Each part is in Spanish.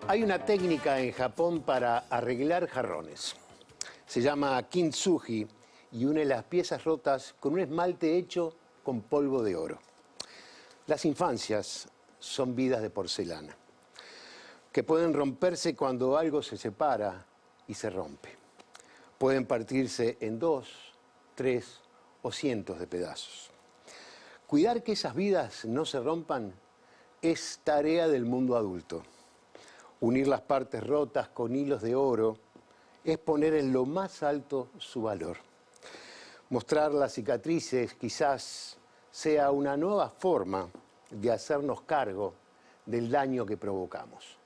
Hay una técnica en Japón para arreglar jarrones. Se llama kintsugi y une las piezas rotas con un esmalte hecho con polvo de oro. Las infancias son vidas de porcelana, que pueden romperse cuando algo se separa y se rompe. Pueden partirse en 2, 3 o cientos de pedazos. Cuidar que esas vidas no se rompan es tarea del mundo adulto. Unir las partes rotas con hilos de oro es poner en lo más alto su valor. Mostrar las cicatrices quizás sea una nueva forma de hacernos cargo del daño que provocamos.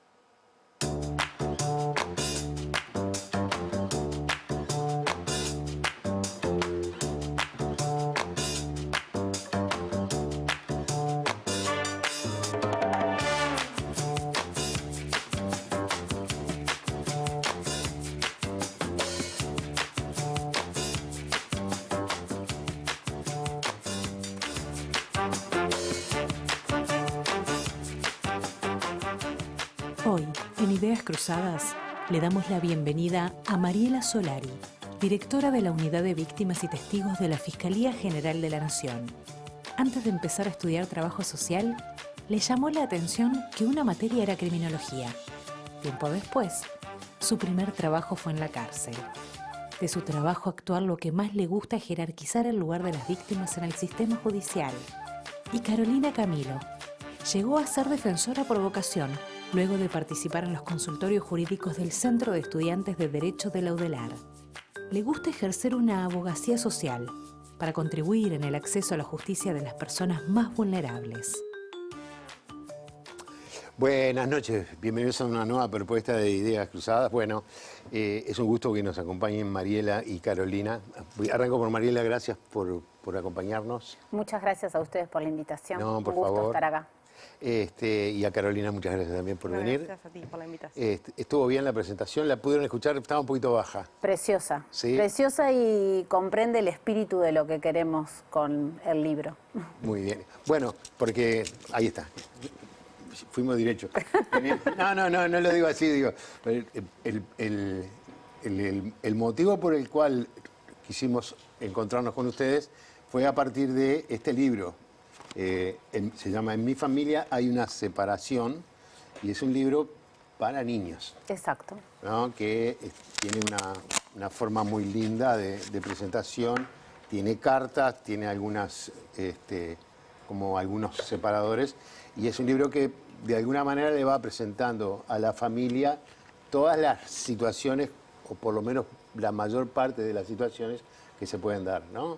Hoy, en Ideas Cruzadas, le damos la bienvenida a Mariela Solari, directora de la Unidad de Víctimas y Testigos de la Fiscalía General de la Nación. Antes de empezar a estudiar trabajo social, le llamó la atención que una materia era criminología. Tiempo después, su primer trabajo fue en la cárcel. De su trabajo actual, lo que más le gusta es jerarquizar el lugar de las víctimas en el sistema judicial. Y Carolina Camilo llegó a ser defensora por vocación, luego de participar en los consultorios jurídicos del Centro de Estudiantes de Derecho de la UDELAR. Le gusta ejercer una abogacía social para contribuir en el acceso a la justicia de las personas más vulnerables. Buenas noches, bienvenidos a una nueva propuesta de Ideas Cruzadas. Bueno, es un gusto que nos acompañen Mariela y Carolina. Arranco por Mariela, gracias por acompañarnos. Muchas gracias a ustedes por la invitación. No, por un gusto favor. estar acá. Y a Carolina, muchas gracias también por venir. Gracias a ti por la invitación. Estuvo bien la presentación, la pudieron escuchar, estaba un poquito baja. Preciosa. ¿Sí? Preciosa y comprende el espíritu de lo que queremos con el libro. Muy bien. Bueno, porque ahí está. Fuimos derecho. No lo digo así, digo. El motivo por el cual quisimos encontrarnos con ustedes fue a partir de este libro. Se llama En mi familia hay una separación y es un libro para niños. Exacto. ¿No? Que tiene una forma muy linda de presentación, tiene cartas, tiene algunas, como algunos separadores, y es un libro que de alguna manera le va presentando a la familia todas las situaciones, o por lo menos la mayor parte de las situaciones que se pueden dar, ¿no?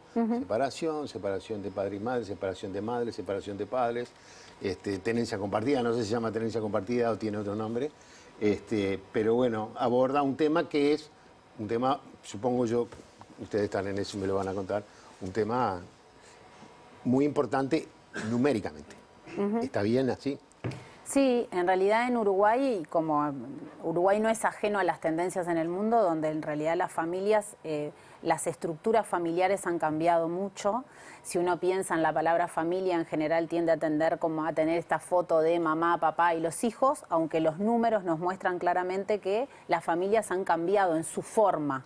Separación de padre y madre, separación de madre, separación de padres, tenencia compartida, no sé si se llama tenencia compartida o tiene otro nombre, pero bueno, aborda un tema que es un tema, supongo yo, ustedes están en eso y me lo van a contar, un tema muy importante numéricamente. ¿Está bien así? Sí, en realidad en Uruguay, como Uruguay no es ajeno a las tendencias en el mundo, donde en realidad las familias, las estructuras familiares han cambiado mucho. Si uno piensa en la palabra familia, en general tiende a tender como a tener esta foto de mamá, papá y los hijos, aunque los números nos muestran claramente que las familias han cambiado en su forma.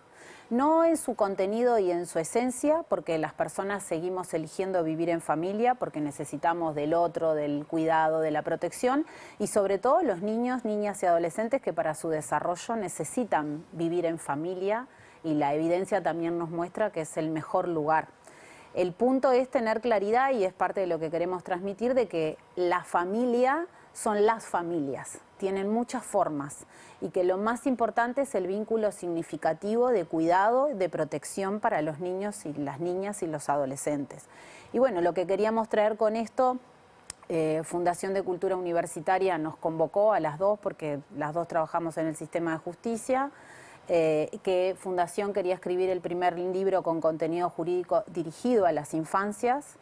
No en su contenido y en su esencia, porque las personas seguimos eligiendo vivir en familia, porque necesitamos del otro, del cuidado, de la protección, y sobre todo los niños, niñas y adolescentes que para su desarrollo necesitan vivir en familia, y la evidencia también nos muestra que es el mejor lugar. El punto es tener claridad, y es parte de lo que queremos transmitir, de que la familia son las familias, tienen muchas formas, y que lo más importante es el vínculo significativo de cuidado, de protección para los niños y las niñas y los adolescentes. Y bueno, lo que queríamos traer con esto, Fundación de Cultura Universitaria nos convocó a las dos, porque las dos trabajamos en el sistema de justicia, que Fundación quería escribir el primer libro con contenido jurídico dirigido a las infancias.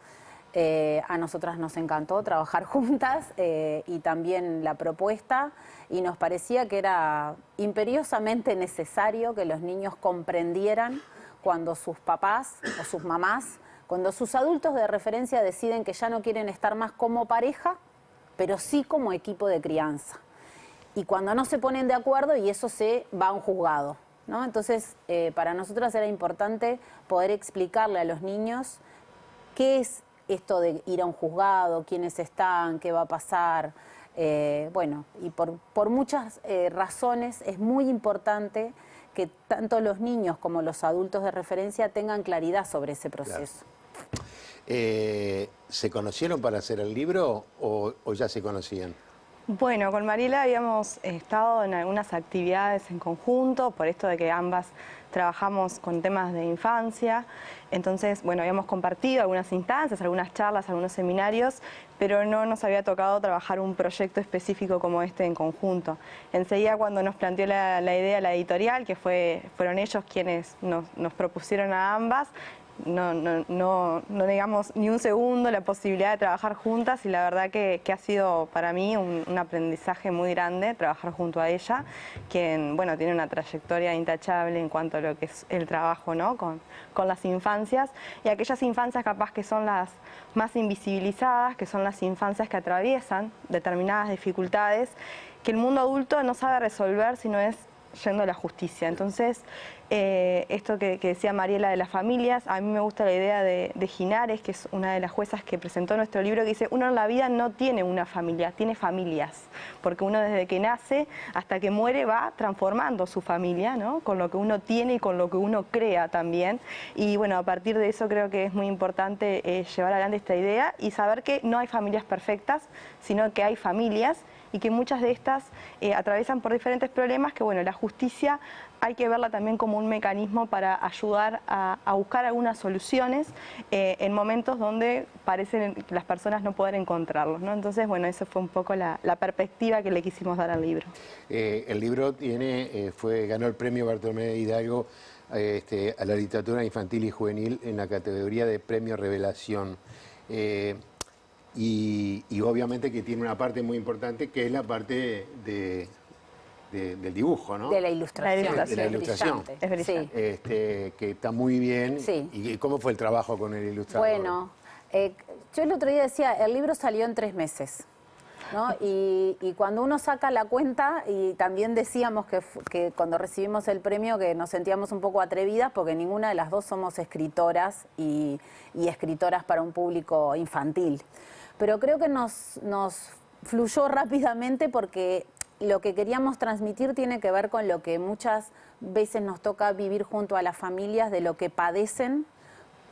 A nosotras nos encantó trabajar juntas y también la propuesta, y nos parecía que era imperiosamente necesario que los niños comprendieran cuando sus papás o sus mamás, cuando sus adultos de referencia deciden que ya no quieren estar más como pareja, pero sí como equipo de crianza. y cuando no se ponen de acuerdo y eso se va a un juzgado, ¿no? Entonces, para nosotras era importante poder explicarle a los niños qué es esto de ir a un juzgado, quiénes están, qué va a pasar. Bueno, y por muchas razones es muy importante que tanto los niños como los adultos de referencia tengan claridad sobre ese proceso. Claro. ¿Se conocieron para hacer el libro o ya se conocían? Bueno, con Mariela habíamos estado en algunas actividades en conjunto, por esto de que ambas trabajamos con temas de infancia. Entonces, bueno, habíamos compartido algunas instancias, algunas charlas, algunos seminarios, pero no nos había tocado trabajar un proyecto específico como este en conjunto. Enseguida, cuando nos planteó la idea la editorial, que fueron ellos quienes nos propusieron a ambas, no digamos ni un segundo la posibilidad de trabajar juntas, y la verdad que ha sido para mí un aprendizaje muy grande trabajar junto a ella, quien bueno, tiene una trayectoria intachable en cuanto a lo que es el trabajo, ¿no? con las infancias, y aquellas infancias capaz que son las más invisibilizadas, que son las infancias que atraviesan determinadas dificultades que el mundo adulto no sabe resolver si no es yendo a la justicia. Entonces, esto que decía Mariela de las familias, a mí me gusta la idea de Ginares, que es una de las juezas que presentó nuestro libro, que dice: uno en la vida no tiene una familia, tiene familias, porque uno desde que nace hasta que muere va transformando su familia, ¿no? Con lo que uno tiene y con lo que uno crea también. Y bueno, a partir de eso creo que es muy importante llevar adelante esta idea y saber que no hay familias perfectas, sino que hay familias, y que muchas de estas atraviesan por diferentes problemas, que bueno, la justicia hay que verla también como un mecanismo para ayudar a buscar algunas soluciones en momentos donde parecen las personas no poder encontrarlos, ¿no? Entonces, bueno, esa fue un poco la perspectiva que le quisimos dar al libro. El libro ganó el premio Bartolomé Hidalgo a la literatura infantil y juvenil en la categoría de Premio Revelación. Y obviamente que tiene una parte muy importante, que es la parte del dibujo, ¿no? De la ilustración. De la ilustración. Es brillante. Que está muy bien. Sí. ¿Y cómo fue el trabajo con el ilustrador? Bueno, yo el otro día decía, el libro salió en 3 meses, ¿no? Y cuando uno saca la cuenta, y también decíamos que cuando recibimos el premio que nos sentíamos un poco atrevidas, porque ninguna de las dos somos escritoras y escritoras para un público infantil. Pero creo que nos fluyó rápidamente, porque lo que queríamos transmitir tiene que ver con lo que muchas veces nos toca vivir junto a las familias, de lo que padecen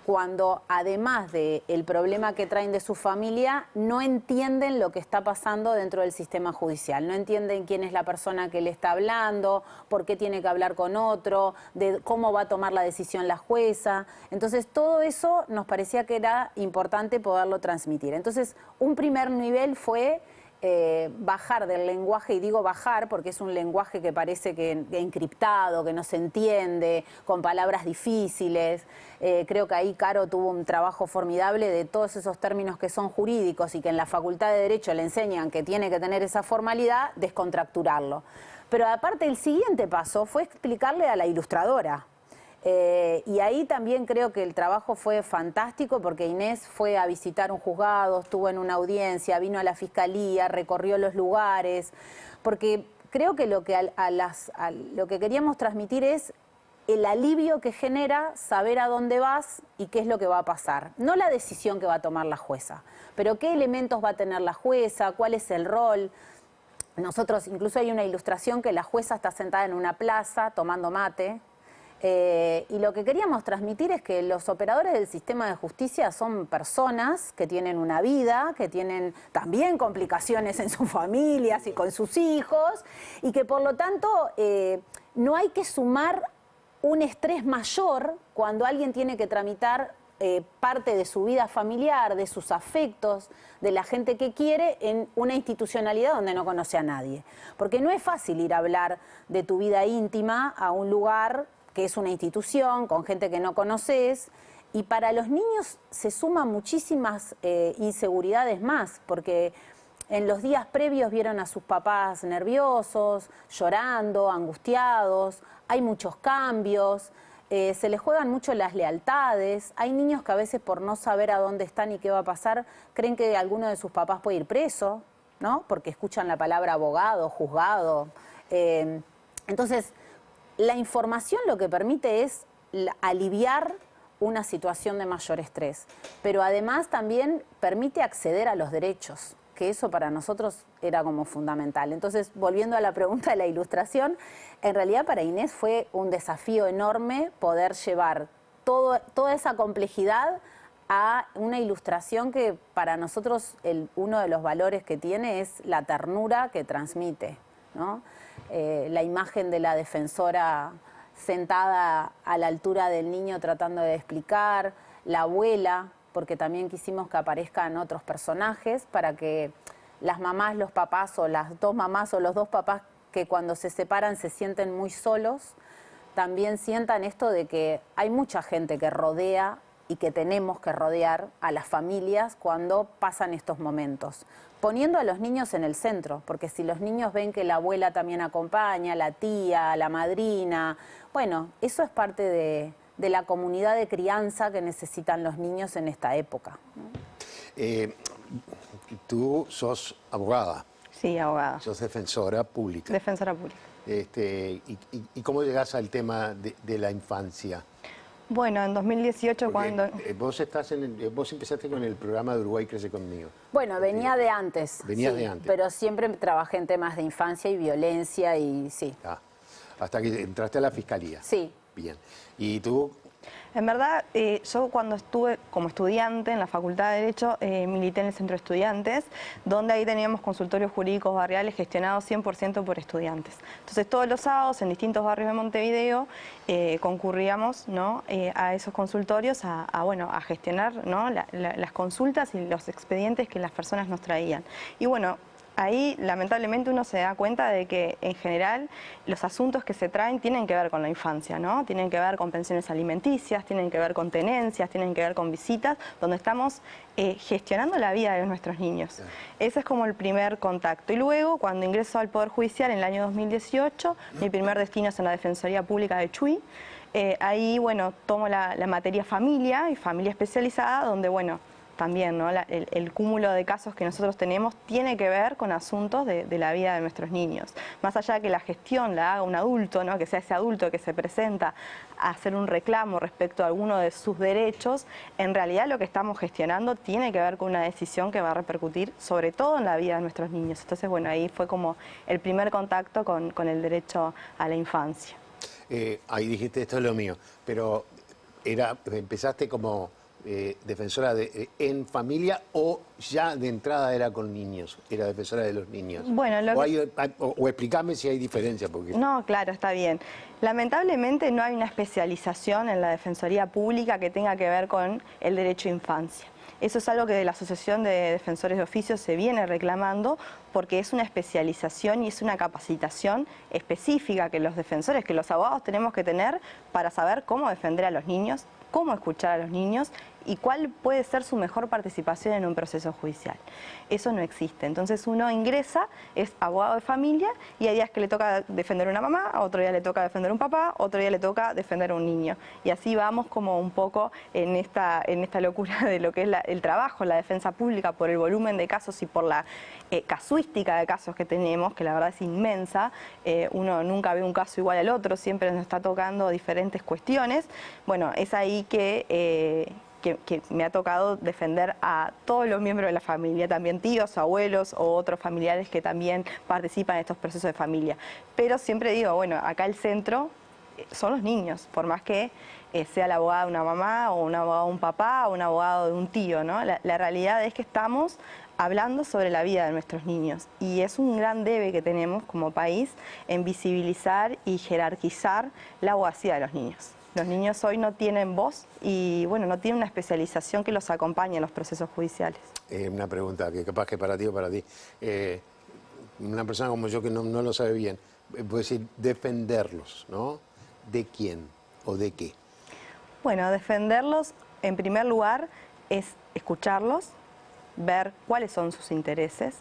cuando, además del problema que traen de su familia, no entienden lo que está pasando dentro del sistema judicial. No entienden quién es la persona que le está hablando, por qué tiene que hablar con otro, de cómo va a tomar la decisión la jueza. Entonces, todo eso nos parecía que era importante poderlo transmitir. Entonces, un primer nivel fue bajar del lenguaje, y digo bajar porque es un lenguaje que parece que encriptado, que no se entiende, con palabras difíciles. Creo que ahí Caro tuvo un trabajo formidable de todos esos términos que son jurídicos y que en la Facultad de Derecho le enseñan que tiene que tener esa formalidad, descontracturarlo. Pero aparte, el siguiente paso fue explicarle a la ilustradora. Y ahí también creo que el trabajo fue fantástico, porque Inés fue a visitar un juzgado, estuvo en una audiencia, vino a la fiscalía, recorrió los lugares, porque creo que lo que queríamos transmitir es el alivio que genera saber a dónde vas y qué es lo que va a pasar. No la decisión que va a tomar la jueza, pero qué elementos va a tener la jueza, cuál es el rol. Nosotros, incluso hay una ilustración que la jueza está sentada en una plaza tomando mate. Y lo que queríamos transmitir es que los operadores del sistema de justicia son personas que tienen una vida, que tienen también complicaciones en sus familias y con sus hijos, y que por lo tanto no hay que sumar un estrés mayor cuando alguien tiene que tramitar parte de su vida familiar, de sus afectos, de la gente que quiere, en una institucionalidad donde no conoce a nadie. Porque no es fácil ir a hablar de tu vida íntima a un lugar que es una institución, con gente que no conoces, y para los niños se suman muchísimas inseguridades más, porque en los días previos vieron a sus papás nerviosos, llorando, angustiados, hay muchos cambios, se les juegan mucho las lealtades, hay niños que a veces, por no saber a dónde están y qué va a pasar, creen que alguno de sus papás puede ir preso, ¿no? Porque escuchan la palabra abogado, juzgado. Entonces, la información lo que permite es aliviar una situación de mayor estrés, pero además también permite acceder a los derechos, que eso para nosotros era como fundamental. Entonces, volviendo a la pregunta de la ilustración, en realidad para Inés fue un desafío enorme poder llevar toda esa complejidad a una ilustración que para nosotros uno de los valores que tiene es la ternura que transmite, ¿no? La imagen de la defensora sentada a la altura del niño tratando de explicar, la abuela, porque también quisimos que aparezcan otros personajes para que las mamás, los papás o las dos mamás o los dos papás que cuando se separan se sienten muy solos, también sientan esto de que hay mucha gente que rodea y que tenemos que rodear a las familias cuando pasan estos momentos, poniendo a los niños en el centro, porque si los niños ven que la abuela también acompaña, la tía, la madrina, bueno, eso es parte de la comunidad de crianza que necesitan los niños en esta época, ¿no? Tú sos abogada. Sí, abogada. Sos defensora pública. Defensora pública. ¿Y cómo llegás al tema de la infancia? Bueno, en 2018 Porque, cuando... vos empezaste con el programa de Uruguay Crece Conmigo. Bueno, venía de antes. Venías sí, de antes. Pero siempre trabajé en temas de infancia y violencia y sí. Hasta que entraste a la fiscalía. Sí. Bien. ¿Y tú? En verdad, yo cuando estuve como estudiante en la Facultad de Derecho, milité en el Centro de Estudiantes, donde ahí teníamos consultorios jurídicos barriales gestionados 100% por estudiantes. Entonces, todos los sábados en distintos barrios de Montevideo concurríamos, ¿no? A esos consultorios a gestionar, ¿no? las consultas y los expedientes que las personas nos traían. Y bueno, ahí lamentablemente uno se da cuenta de que en general los asuntos que se traen tienen que ver con la infancia, ¿no? Tienen que ver con pensiones alimenticias, tienen que ver con tenencias, tienen que ver con visitas, donde estamos gestionando la vida de nuestros niños. Ese es como el primer contacto. Y luego, cuando ingreso al Poder Judicial en el año 2018, mi primer destino es en la Defensoría Pública de Chuy. Ahí, bueno, tomo la materia familia y familia especializada, donde, bueno, también, ¿no? El cúmulo de casos que nosotros tenemos tiene que ver con asuntos de la vida de nuestros niños. Más allá de que la gestión la haga un adulto, ¿no? Que sea ese adulto que se presenta a hacer un reclamo respecto a alguno de sus derechos, en realidad lo que estamos gestionando tiene que ver con una decisión que va a repercutir sobre todo en la vida de nuestros niños. Entonces, bueno, ahí fue como el primer contacto con el derecho a la infancia. Ahí dijiste, esto es lo mío, pero empezaste como... defensora en familia o ya de entrada era con niños, era defensora de los niños. Bueno, o explícame si hay diferencia. Porque... No, claro, está bien. Lamentablemente no hay una especialización en la Defensoría Pública que tenga que ver con el derecho a infancia. Eso es algo que de la Asociación de Defensores de Oficio se viene reclamando porque es una especialización y es una capacitación específica que los defensores, que los abogados tenemos que tener para saber cómo defender a los niños, cómo escuchar a los niños y cuál puede ser su mejor participación en un proceso judicial. Eso no existe. Entonces uno ingresa, es abogado de familia y hay días que le toca defender a una mamá, otro día le toca defender a un papá, otro día le toca defender a un niño. Y así vamos como un poco en esta locura de lo que es el trabajo, la defensa pública, por el volumen de casos y por la casuística de casos que tenemos, que la verdad es inmensa. Uno nunca ve un caso igual al otro, siempre nos está tocando diferentes cuestiones. Bueno, es ahí que me ha tocado defender a todos los miembros de la familia, también tíos, abuelos o otros familiares que también participan en estos procesos de familia. Pero siempre digo, bueno, acá el centro son los niños, por más que sea la abogada de una mamá o un abogado de un papá o un abogado de un tío, ¿no? La realidad es que estamos hablando sobre la vida de nuestros niños y es un gran debe que tenemos como país en visibilizar y jerarquizar la abogacía de los niños. Los niños hoy no tienen voz y, bueno, no tienen una especialización que los acompañe en los procesos judiciales. Una pregunta que capaz que para ti o para ti. Una persona como yo que no lo sabe bien, puede decir defenderlos, ¿no? ¿De quién o de qué? Bueno, defenderlos, en primer lugar, es escucharlos, ver cuáles son sus intereses,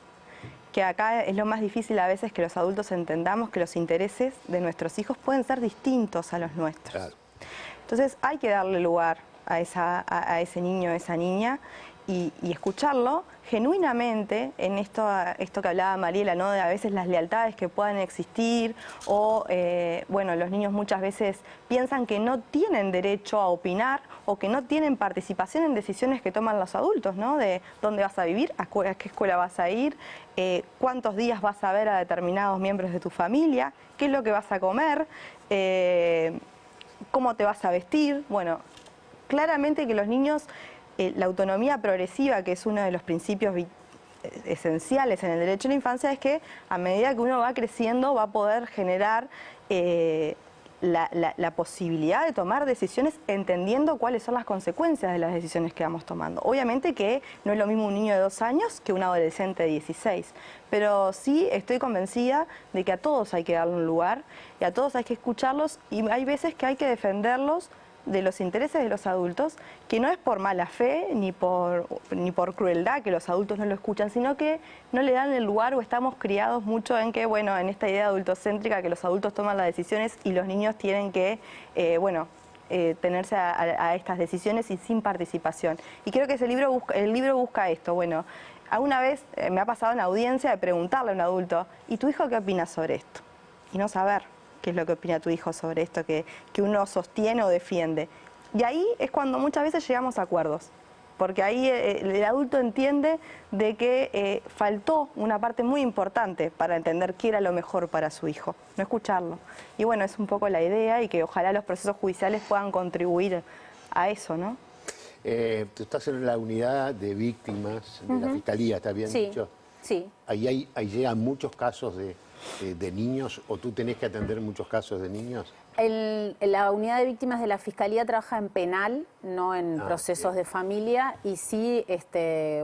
que acá es lo más difícil a veces que los adultos entendamos que los intereses de nuestros hijos pueden ser distintos a los nuestros. Claro. Entonces hay que darle lugar a ese niño, a esa niña, y escucharlo genuinamente en esto que hablaba Mariela, ¿no? De a veces las lealtades que puedan existir o, bueno, los niños muchas veces piensan que no tienen derecho a opinar o que no tienen participación en decisiones que toman los adultos, ¿no? De dónde vas a vivir, a qué escuela vas a ir, cuántos días vas a ver a determinados miembros de tu familia, qué es lo que vas a comer, cómo te vas a vestir. Bueno, claramente que los niños, la autonomía progresiva, que es uno de los principios esenciales en el derecho a la infancia, es que a medida que uno va creciendo va a poder generar la posibilidad de tomar decisiones entendiendo cuáles son las consecuencias de las decisiones que vamos tomando. Obviamente que no es lo mismo un niño de 2 años que un adolescente de 16, pero sí estoy convencida de que a todos hay que darle un lugar y a todos hay que escucharlos, y hay veces que hay que defenderlos de los intereses de los adultos, que no es por mala fe ni por crueldad que los adultos no lo escuchan, sino que no le dan el lugar, o estamos criados mucho en que, bueno, en esta idea adultocéntrica, que los adultos toman las decisiones y los niños tienen que, tenerse a estas decisiones y sin participación. Y creo que el libro busca esto. Bueno, alguna vez me ha pasado en audiencia de preguntarle a un adulto, ¿y tu hijo qué opina sobre esto? Y no saber qué es lo que opina tu hijo sobre esto que uno sostiene o defiende. Y ahí es cuando muchas veces llegamos a acuerdos, porque ahí el adulto entiende de que faltó una parte muy importante para entender qué era lo mejor para su hijo, no escucharlo. Y bueno, es un poco la idea, y que ojalá los procesos judiciales puedan contribuir a eso, ¿no? Tú estás en la unidad de víctimas de la Fiscalía, ¿está bien dicho? Sí. Ahí llegan muchos casos de niños, o tú tenés que atender muchos casos de niños. La unidad de víctimas de la Fiscalía trabaja en penal, no en procesos de familia, y sí,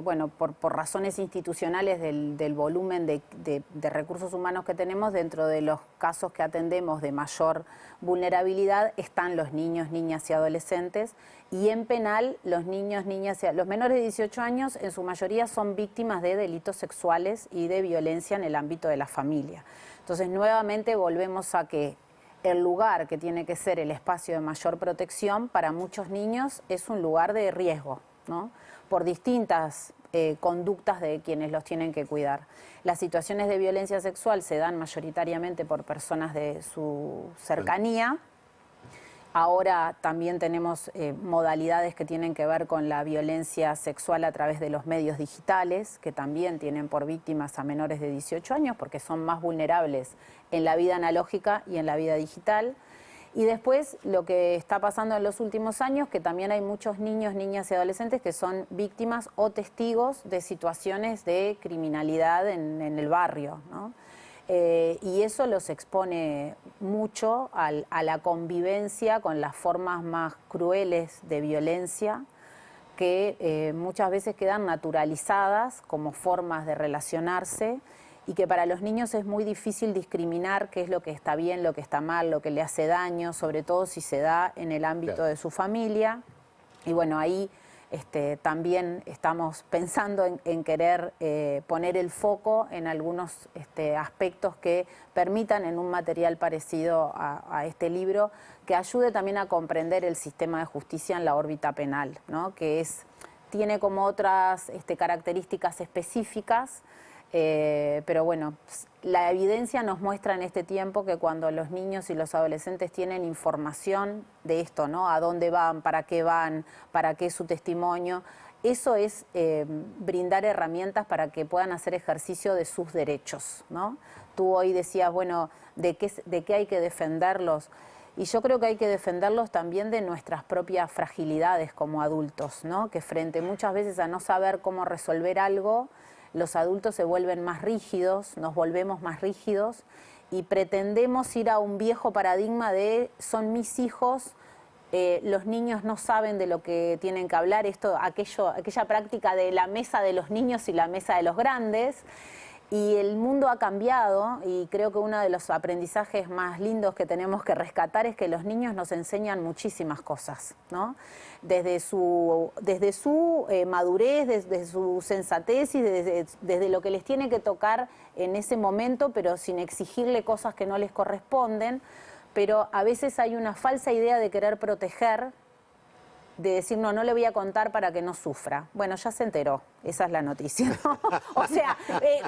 bueno, por razones institucionales del volumen de recursos humanos que tenemos, dentro de los casos que atendemos de mayor vulnerabilidad están los niños, niñas y adolescentes, y en penal los niños, niñas, los menores de 18 años en su mayoría son víctimas de delitos sexuales y de violencia en el ámbito de la familia. Entonces, nuevamente volvemos a que el lugar que tiene que ser el espacio de mayor protección para muchos niños es un lugar de riesgo, ¿no? Por distintas conductas de quienes los tienen que cuidar. Las situaciones de violencia sexual se dan mayoritariamente por personas de su cercanía. Ahora también tenemos modalidades que tienen que ver con la violencia sexual a través de los medios digitales, que también tienen por víctimas a menores de 18 años, porque son más vulnerables en la vida analógica y en la vida digital. Y después lo que está pasando en los últimos años, que también hay muchos niños, niñas y adolescentes que son víctimas o testigos de situaciones de criminalidad en el barrio, ¿no? Y eso los expone mucho a la convivencia con las formas más crueles de violencia, que muchas veces quedan naturalizadas como formas de relacionarse, y que para los niños es muy difícil discriminar qué es lo que está bien, lo que está mal, lo que le hace daño, sobre todo si se da en el ámbito de su familia. Y bueno, ahí también estamos pensando en querer poner el foco en algunos aspectos que permitan, en un material parecido a este libro, que ayude también a comprender el sistema de justicia en la órbita penal, ¿no? Que tiene como otras características específicas. Pero bueno, la evidencia nos muestra en este tiempo que cuando los niños y los adolescentes tienen información de esto, ¿no? A dónde van, para qué es su testimonio, eso es brindar herramientas para que puedan hacer ejercicio de sus derechos, ¿no? Tú hoy decías, bueno, ¿de qué hay que defenderlos? Y yo creo que hay que defenderlos también de nuestras propias fragilidades como adultos, ¿no? Que frente muchas veces a no saber cómo resolver algo, los adultos se vuelven más rígidos, nos volvemos más rígidos y pretendemos ir a un viejo paradigma de son mis hijos, los niños no saben de lo que tienen que hablar, aquella práctica de la mesa de los niños y la mesa de los grandes. Y el mundo ha cambiado, y creo que uno de los aprendizajes más lindos que tenemos que rescatar es que los niños nos enseñan muchísimas cosas, ¿no? Desde su madurez, desde su sensatez y desde lo que les tiene que tocar en ese momento, pero sin exigirle cosas que no les corresponden. Pero a veces hay una falsa idea de querer proteger de decir, no le voy a contar para que no sufra. Bueno, ya se enteró, esa es la noticia, ¿no? O sea,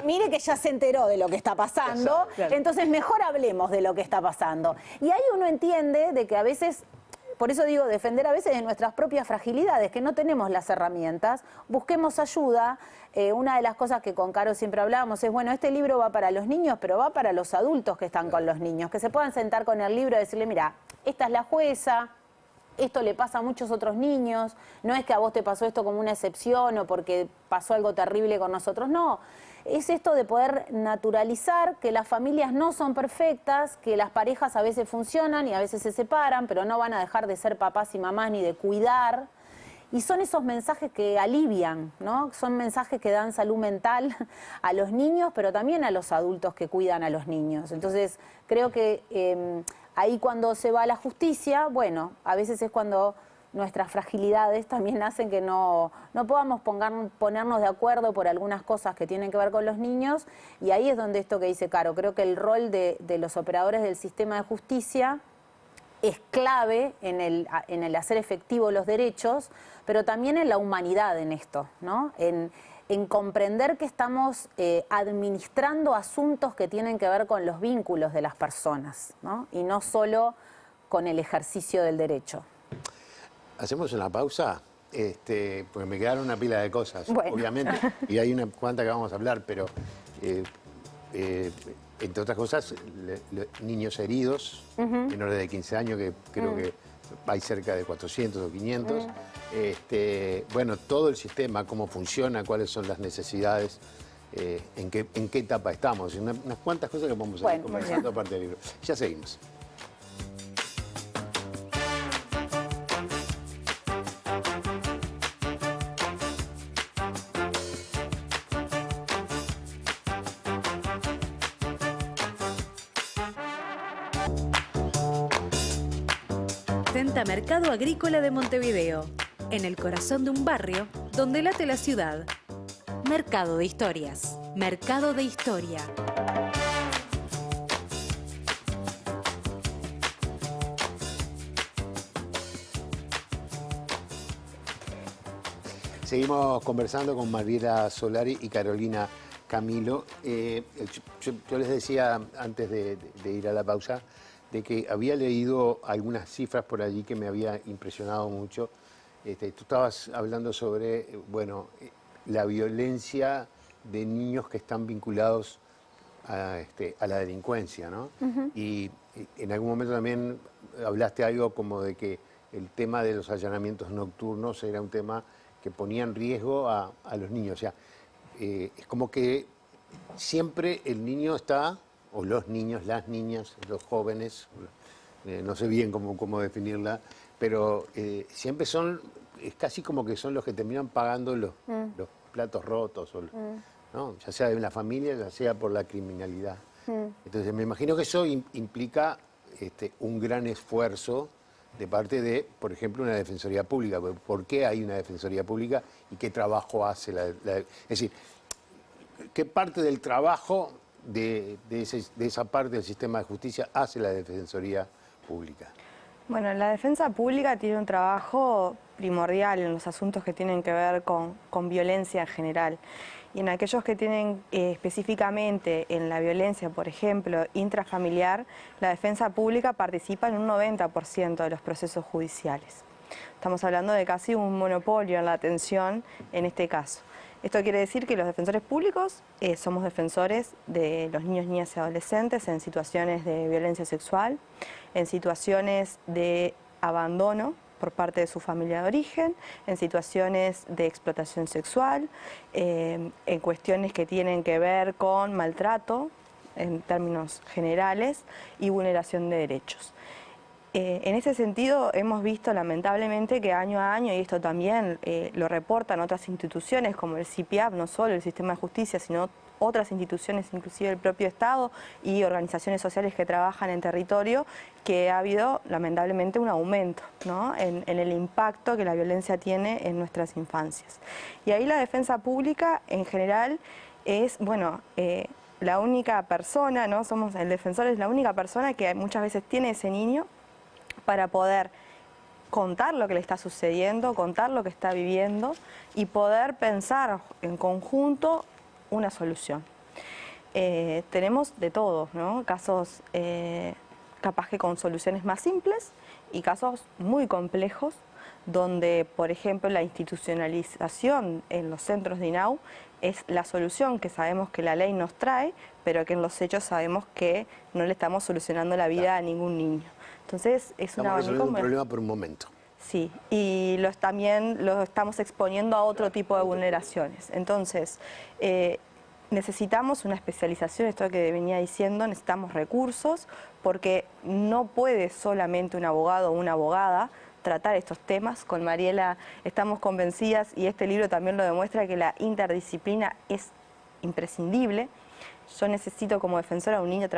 mire que ya se enteró de lo que está pasando, Claro. entonces mejor hablemos de lo que está pasando. Y ahí uno entiende de que a veces... Por eso digo, defender a veces de nuestras propias fragilidades, que no tenemos las herramientas, busquemos ayuda. Una de las cosas que con Caro siempre hablábamos es, bueno, este libro va para los niños, pero va para los adultos que están con los niños, que se puedan sentar con el libro y decirle, mira, esta es la jueza, esto le pasa a muchos otros niños, no es que a vos te pasó esto como una excepción o porque pasó algo terrible con nosotros, no. Es esto de poder naturalizar que las familias no son perfectas, que las parejas a veces funcionan y a veces se separan, pero no van a dejar de ser papás y mamás ni de cuidar. Y son esos mensajes que alivian, ¿no? Son mensajes que dan salud mental a los niños, pero también a los adultos que cuidan a los niños. Entonces, creo que ahí cuando se va a la justicia, bueno, a veces es cuando nuestras fragilidades también hacen que no podamos ponernos de acuerdo por algunas cosas que tienen que ver con los niños, y ahí es donde esto que dice Caro, creo que el rol de los operadores del sistema de justicia es clave en el hacer efectivo los derechos, pero también en la humanidad en esto, ¿no? En comprender que estamos administrando asuntos que tienen que ver con los vínculos de las personas, ¿no? Y no solo con el ejercicio del derecho. Hacemos una pausa, porque me quedaron una pila de cosas, Bueno. obviamente, y hay una cuanta que vamos a hablar, pero entre otras cosas, niños heridos, menores de 15 años, que creo que hay cerca de 400 o 500. Bueno, todo el sistema, cómo funciona, cuáles son las necesidades, en qué etapa estamos, unas cuantas cosas que vamos a ir conversando aparte del libro. Ya seguimos. Presenta Mercado Agrícola de Montevideo, en el corazón de un barrio donde late la ciudad. Mercado de Historias. Mercado de Historia. Seguimos conversando con Mariela Solari y Carolina Camilo. Yo les decía antes de ir a la pausa de que había leído algunas cifras por allí que me había impresionado mucho. Tú estabas hablando sobre, bueno, la violencia de niños que están vinculados a la delincuencia, ¿no? Y en algún momento también hablaste algo como de que el tema de los allanamientos nocturnos era un tema que ponía en riesgo a los niños. O sea, es como que siempre el niño está, o los niños, las niñas, los jóvenes, no sé bien cómo definirla, pero siempre es casi como que son los que terminan pagando los platos rotos, ¿no? Ya sea de la familia, ya sea por la criminalidad. Entonces me imagino que eso implica un gran esfuerzo de parte de, por ejemplo, una Defensoría Pública. ¿Por qué hay una Defensoría Pública y qué trabajo hace es decir, qué parte del trabajo de esa parte del sistema de justicia hace la Defensoría Pública? Bueno, la defensa pública tiene un trabajo primordial en los asuntos que tienen que ver con violencia en general. Y en aquellos que tienen específicamente en la violencia, por ejemplo, intrafamiliar, la defensa pública participa en un 90% de los procesos judiciales. Estamos hablando de casi un monopolio en la atención en este caso. Esto quiere decir que los defensores públicos somos defensores de los niños, niñas y adolescentes en situaciones de violencia sexual, en situaciones de abandono por parte de su familia de origen, en situaciones de explotación sexual, en cuestiones que tienen que ver con maltrato en términos generales y vulneración de derechos. En ese sentido hemos visto lamentablemente que año a año, y esto también lo reportan otras instituciones como el CIPIAP, no solo el sistema de justicia, sino otras instituciones, inclusive el propio Estado y organizaciones sociales que trabajan en territorio, que ha habido lamentablemente un aumento, ¿no? en el impacto que la violencia tiene en nuestras infancias. Y ahí la defensa pública en general es, bueno, la única persona, ¿no? El defensor es la única persona que muchas veces tiene ese niño para poder contar lo que le está sucediendo, contar lo que está viviendo y poder pensar en conjunto una solución. Tenemos de todo, ¿no? Casos capaz que con soluciones más simples y casos muy complejos donde, por ejemplo, la institucionalización en los centros de INAU es la solución que sabemos que la ley nos trae, pero que en los hechos sabemos que no le estamos solucionando la vida a ningún niño. Entonces, es un abanico. Resolviendo un problema por un momento. Sí, y también lo estamos exponiendo a otro tipo de vulneraciones. Entonces, necesitamos una especialización, esto que venía diciendo, necesitamos recursos, porque no puede solamente un abogado o una abogada tratar estos temas. Con Mariela estamos convencidas, y este libro también lo demuestra, que la interdisciplina es imprescindible. Yo necesito, como defensora de un niño,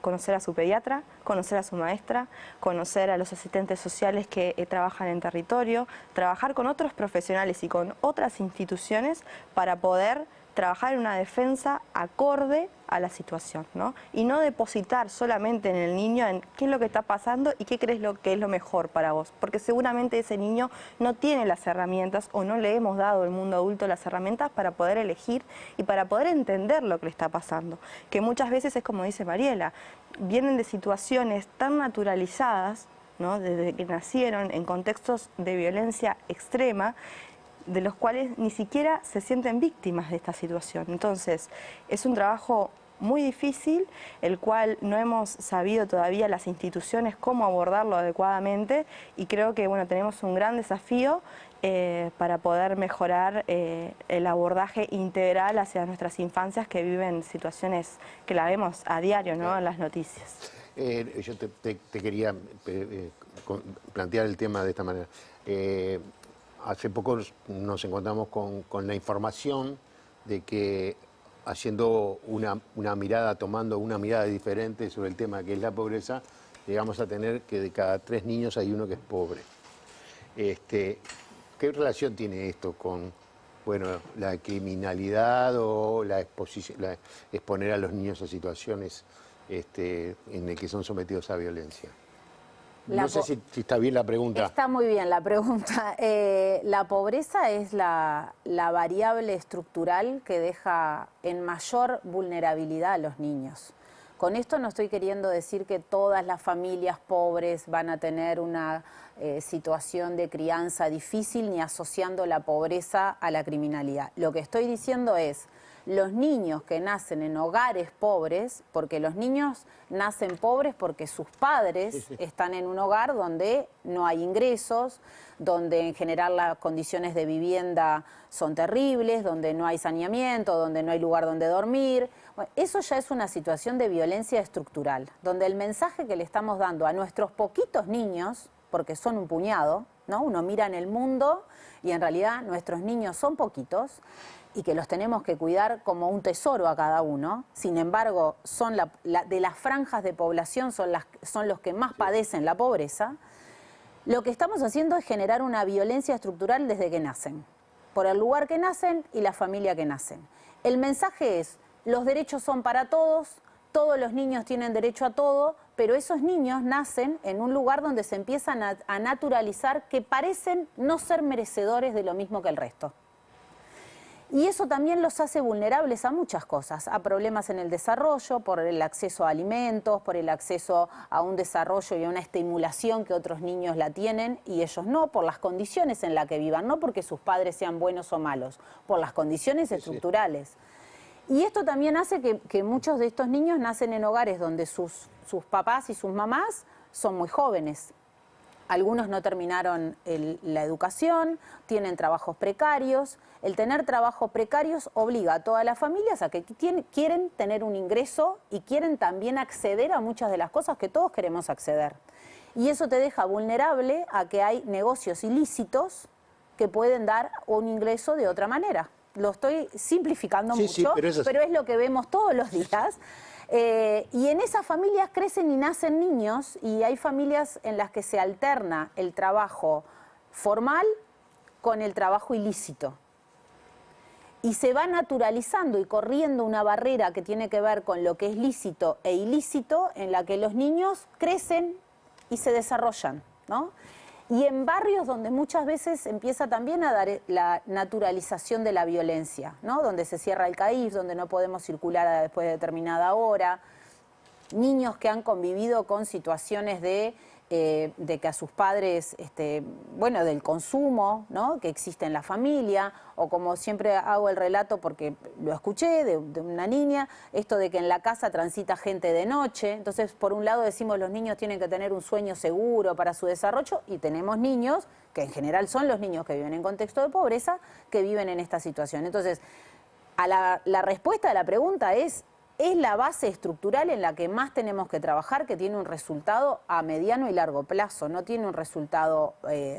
conocer a su pediatra, conocer a su maestra, conocer a los asistentes sociales que trabajan en territorio, trabajar con otros profesionales y con otras instituciones para poder trabajar en una defensa acorde a la situación, ¿no? Y no depositar solamente en el niño en qué es lo que está pasando y qué crees que es lo mejor para vos, porque seguramente ese niño no tiene las herramientas, o no le hemos dado al mundo adulto las herramientas para poder elegir y para poder entender lo que le está pasando, que muchas veces es como dice Mariela, vienen de situaciones tan naturalizadas, ¿no? Desde que nacieron en contextos de violencia extrema, de los cuales ni siquiera se sienten víctimas de esta situación. Entonces, es un trabajo muy difícil, el cual no hemos sabido todavía las instituciones cómo abordarlo adecuadamente, y creo que bueno, tenemos un gran desafío para poder mejorar el abordaje integral hacia nuestras infancias que viven situaciones que la vemos a diario, ¿no? En las noticias. Yo te quería plantear el tema de esta manera. Hace poco nos encontramos con la información de que haciendo una mirada, tomando una mirada diferente sobre el tema que es la pobreza, llegamos a tener que de cada 3 niños hay uno que es pobre. ¿Qué relación tiene esto con la criminalidad o exponer a los niños a situaciones en las que son sometidos a violencia? No sé si está bien la pregunta. Está muy bien la pregunta. La pobreza es la variable estructural que deja en mayor vulnerabilidad a los niños. Con esto no estoy queriendo decir que todas las familias pobres van a tener una situación de crianza difícil, ni asociando la pobreza a la criminalidad. Lo que estoy diciendo es, los niños que nacen en hogares pobres, porque los niños nacen pobres porque sus padres están en un hogar donde no hay ingresos, donde en general las condiciones de vivienda son terribles, donde no hay saneamiento, donde no hay lugar donde dormir. Bueno, eso ya es una situación de violencia estructural, donde el mensaje que le estamos dando a nuestros poquitos niños, porque son un puñado, ¿no? Uno mira en el mundo y en realidad nuestros niños son poquitos, y que los tenemos que cuidar como un tesoro a cada uno. Sin embargo, son de las franjas de población son los que más padecen la pobreza. Lo que estamos haciendo es generar una violencia estructural desde que nacen, por el lugar que nacen y la familia que nacen. El mensaje es, los derechos son para todos los niños tienen derecho a todo, pero esos niños nacen en un lugar donde se empiezan a naturalizar que parecen no ser merecedores de lo mismo que el resto. Y eso también los hace vulnerables a muchas cosas, a problemas en el desarrollo, por el acceso a alimentos, por el acceso a un desarrollo y a una estimulación que otros niños la tienen y ellos no, por las condiciones en las que vivan, no porque sus padres sean buenos o malos, por las condiciones estructurales. Y esto también hace que muchos de estos niños nacen en hogares donde sus papás y sus mamás son muy jóvenes. Algunos no terminaron la educación, tienen trabajos precarios. El tener trabajos precarios obliga a todas las familias a que quieren tener un ingreso y quieren también acceder a muchas de las cosas que todos queremos acceder. Y eso te deja vulnerable a que hay negocios ilícitos que pueden dar un ingreso de otra manera. Lo estoy simplificando mucho, pero es lo que vemos todos los días. Y en esas familias crecen y nacen niños, y hay familias en las que se alterna el trabajo formal con el trabajo ilícito. Y se va naturalizando y corriendo una barrera que tiene que ver con lo que es lícito e ilícito, en la que los niños crecen y se desarrollan, ¿no? y en barrios donde muchas veces empieza también a dar la naturalización de la violencia, ¿no? Donde se cierra el CAIF, donde no podemos circular después de determinada hora, niños que han convivido con situaciones de que a sus padres, bueno, del consumo, ¿no? Que existe en la familia, o como siempre hago el relato porque lo escuché de una niña, esto de que en la casa transita gente de noche. Entonces, por un lado decimos los niños tienen que tener un sueño seguro para su desarrollo, y tenemos niños, que en general son los niños que viven en contexto de pobreza, que viven en esta situación. Entonces, la respuesta a la pregunta es la base estructural en la que más tenemos que trabajar, que tiene un resultado a mediano y largo plazo, no tiene un resultado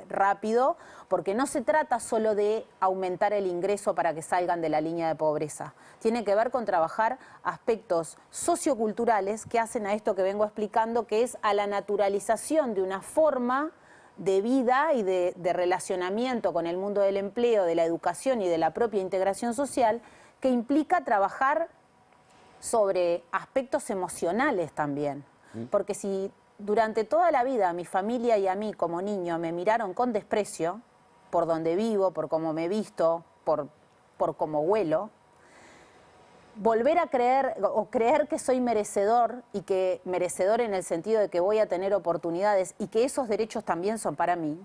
rápido, porque no se trata solo de aumentar el ingreso para que salgan de la línea de pobreza. Tiene que ver con trabajar aspectos socioculturales que hacen a esto que vengo explicando, que es a la naturalización de una forma de vida y de relacionamiento con el mundo del empleo, de la educación y de la propia integración social, que implica trabajar sobre aspectos emocionales también. Porque si durante toda la vida mi familia y a mí como niño me miraron con desprecio, por donde vivo, por cómo me visto, por cómo huelo, volver a creer o creer que soy merecedor, y que merecedor en el sentido de que voy a tener oportunidades y que esos derechos también son para mí,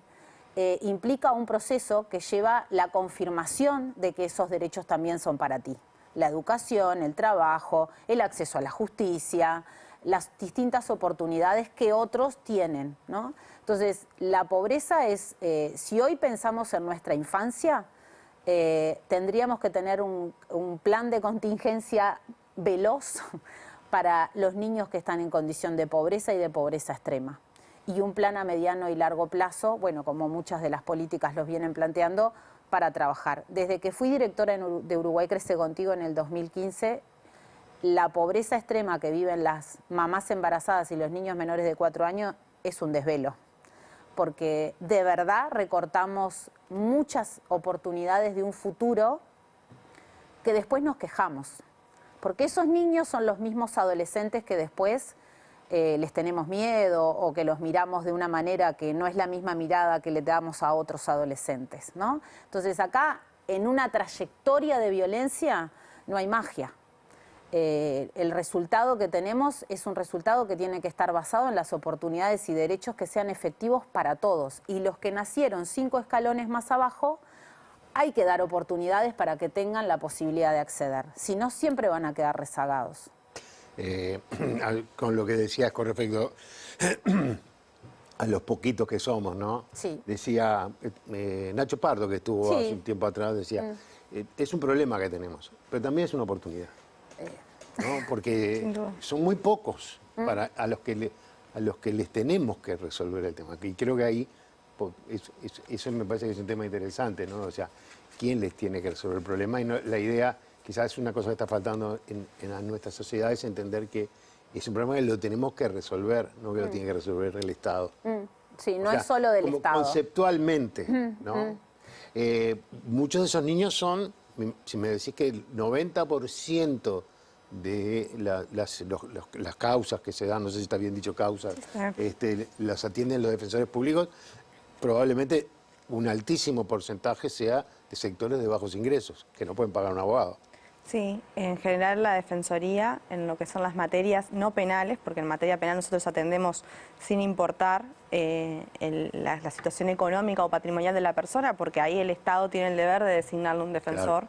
implica un proceso que lleva la confirmación de que esos derechos también son para ti. La educación, el trabajo, el acceso a la justicia, las distintas oportunidades que otros tienen, ¿no? Entonces, la pobreza es, si hoy pensamos en nuestra infancia, tendríamos que tener un plan de contingencia veloz para los niños que están en condición de pobreza y de pobreza extrema. Y un plan a mediano y largo plazo, bueno, como muchas de las políticas los vienen planteando, para trabajar. Desde que fui directora de Uruguay Crece Contigo en el 2015, la pobreza extrema que viven las mamás embarazadas y los niños menores de 4 años es un desvelo, porque de verdad recortamos muchas oportunidades de un futuro que después nos quejamos, porque esos niños son los mismos adolescentes que después les tenemos miedo, o que los miramos de una manera que no es la misma mirada que le damos a otros adolescentes, ¿no? Entonces acá, en una trayectoria de violencia, no hay magia. El resultado que tenemos es un resultado que tiene que estar basado en las oportunidades y derechos que sean efectivos para todos. Y los que nacieron 5 escalones más abajo, hay que dar oportunidades para que tengan la posibilidad de acceder. Si no, siempre van a quedar rezagados. Con lo que decías con respecto a los poquitos que somos, ¿no? Sí. Decía Nacho Pardo, que estuvo Sí. hace un tiempo atrás, decía, es un problema que tenemos, pero también es una oportunidad, ¿no? Porque son muy pocos a los que les tenemos que resolver el tema. Y creo que ahí, eso me parece que es un tema interesante, ¿no? O sea, ¿quién les tiene que resolver el problema? Y no, la idea, quizás una cosa que está faltando en nuestra sociedad, es entender que es un problema que lo tenemos que resolver, no que lo tiene que resolver el Estado. Sí, no es solo del como Estado. Conceptualmente, ¿no? Muchos de esos niños son, si me decís que el 90% de las causas que se dan, no sé si está bien dicho causas, las atienden los defensores públicos, probablemente un altísimo porcentaje sea de sectores de bajos ingresos, que no pueden pagar un abogado. Sí, en general la Defensoría, en lo que son las materias no penales, porque en materia penal nosotros atendemos sin importar la situación económica o patrimonial de la persona, porque ahí el Estado tiene el deber de designarle un defensor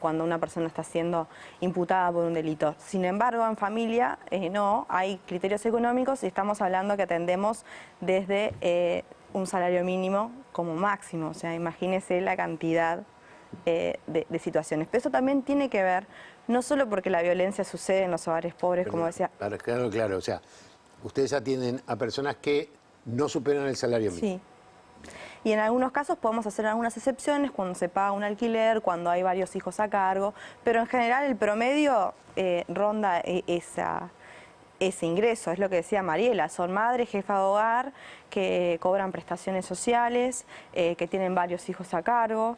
cuando una persona está siendo imputada por un delito. Sin embargo, en familia no, hay criterios económicos y estamos hablando que atendemos desde un salario mínimo como máximo, o sea, imagínese la cantidad de situaciones. Pero eso también tiene que ver, no solo porque la violencia sucede en los hogares pobres, Pero, como decía. Claro, o sea, ustedes atienden a personas que no superan el salario mínimo. Sí. Y en algunos casos podemos hacer algunas excepciones cuando se paga un alquiler, cuando hay varios hijos a cargo, pero en general el promedio ronda ese ingreso, es lo que decía Mariela, son madres, jefas de hogar, que cobran prestaciones sociales, que tienen varios hijos a cargo,